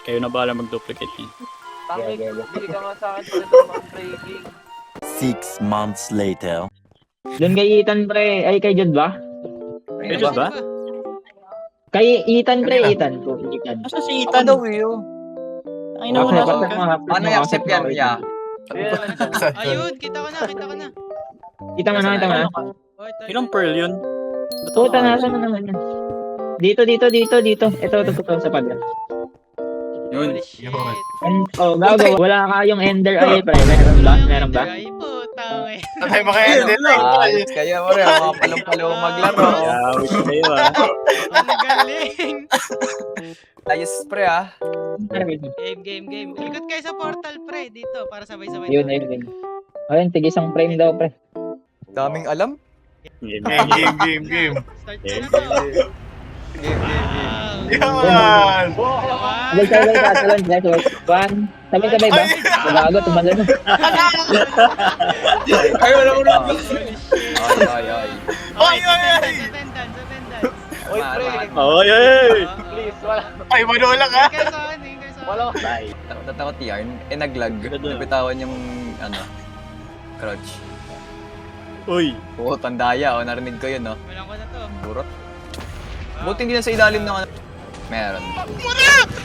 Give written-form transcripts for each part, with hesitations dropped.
Kayo na bahala mag-duplicate niya. Tangik, bili ka nga sa akin pala ito mag-breaking. 6 months later. Doon kay Ethan, pre. Ay, kay Jod ba? Kay Jod ba? Kay Ethan, pre. Kanina. Ethan. Kung Ethan. Asa si Ako Ethan? daw eh. Ay, nauna Okay, ka. Ano yung accept yan, Mia? Ayun, kita ko na. Kita mo na, kita mo na. Ilang pearl yun? Puta, nasa na naman yan. Dito. Ito, sa pag. Yun. Holy shit. Gago, wala kayong ender eye, pre. Meron ba? Ay, puta eh. Patay mo kayo, hindi lang. Ayos kayo, pre. Mga palong-palong maglaro. Yawis kayo ah. Ang galing. Ayos, pre, ah. Game. Likod kayo sa portal, pre. Dito, para sabay-sabay. Yun. Ayun, tigisang frame daw, pre. Daming alam. Game. Game. Start ko na to. Wow. Yaman! Sabay ka, talon, guys. One. Sabay ba? Gago, tumalo na. Ay, wala ko na. Ay. Attendance. Oy, pre. Ay! Please, wala. Ay, manula ka. Kayo sa akin, kayo sa akin. Wala. Bye. Tatakot yarn. Naglag. Napitawan yung, crouch. Uy! Oo, tandaya. Narinig ko yun, no? Walang ko na to. Burot. Buti hindi na sa ilalim ng ano. Meron.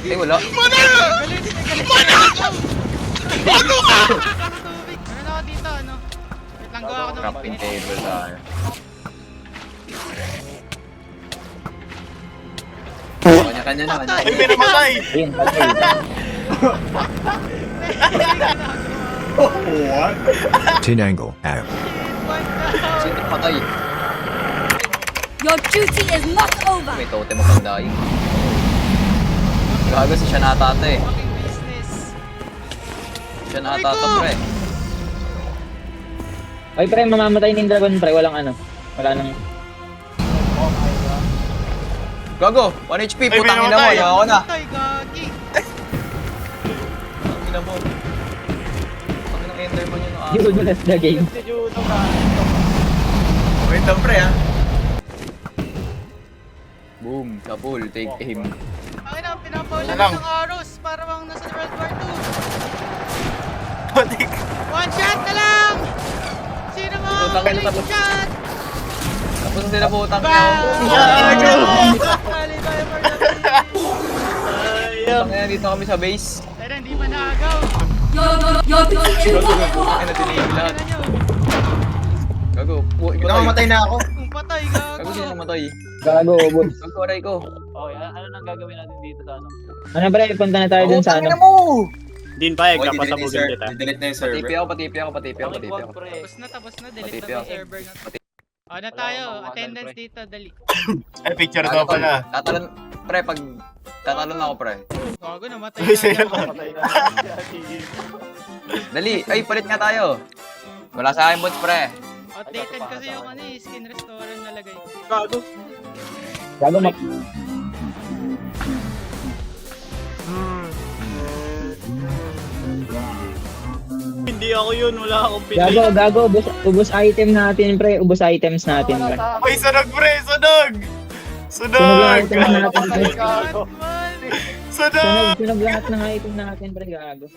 Eh, wala. Galit. Ano ka? Ano na ako dito, ano? Wait lang, gawa ako ng Crafting infinity. table tayo. Kanya-kanya na. Ay, pinamatay. Ayun, patay. Tinangle out. Sino patay? Your duty is not over. May totem mo panday. Gago si siya natata eh. Fucking business. Siya natata pre. Ay, pre, mamamatay ng dragon, pre. Walang ano. Wala nang... Gago! 1 HP! Ay, Putang ina mo! binamatay. Ayaw ako na! Tay, gagi. Putang ina mo! Putang ina Enderman yun. You left the game. Si Juno ka. Wait lang, pre, ha? Boom! Kapul! Take aim! Ay na, pinapaulan Lang. ng arrows para bang nasa World War II. Patik. One shot na lang! Sino mga Putang ina, magaling tapos- shot? Tapos na sila putang ina! Rally by for the win. Putang ina dito kami sa base! Tara, hindi pa naagaw. Your duty is not Putang over. ina tinigil lahat! Ano nyo? Gago! Nakamatay na ako. Kung patay, gago. Gago sino namatay? Gago, ubod. Gago aray ko! Okay, ano nang gagawin natin dito sa ano? Ano, pre? Punta na tayo dun sa Putang ina ano. mo! Din pa kapasabugin kita. Delete na yung server. Patipi ako! Tangik, wag, pre. Tapos na, delete Pati na ako. yung server na. Pati- Ano tayo? Attendance dito, dali. Ay, picture daw pala. Tatalon, pre, pag tatalon ako, pre. Gago, namatay Ay, sa'yo. na. Patay na. Dali, ay, palit nga tayo. Wala sa akin, bots, pre. Outdated kasi yung ano eh, skin restorer nalagay. Gago, Hindi ako yun, wala akong pinay. Gago, ubos item natin, pre. Ubos items natin, pre. Ay, sunog, pre! Sunog! Sunog yung Sunog! item natin, pre. Batman! Sunog! Sunog lahat ng item natin, pre. Gago.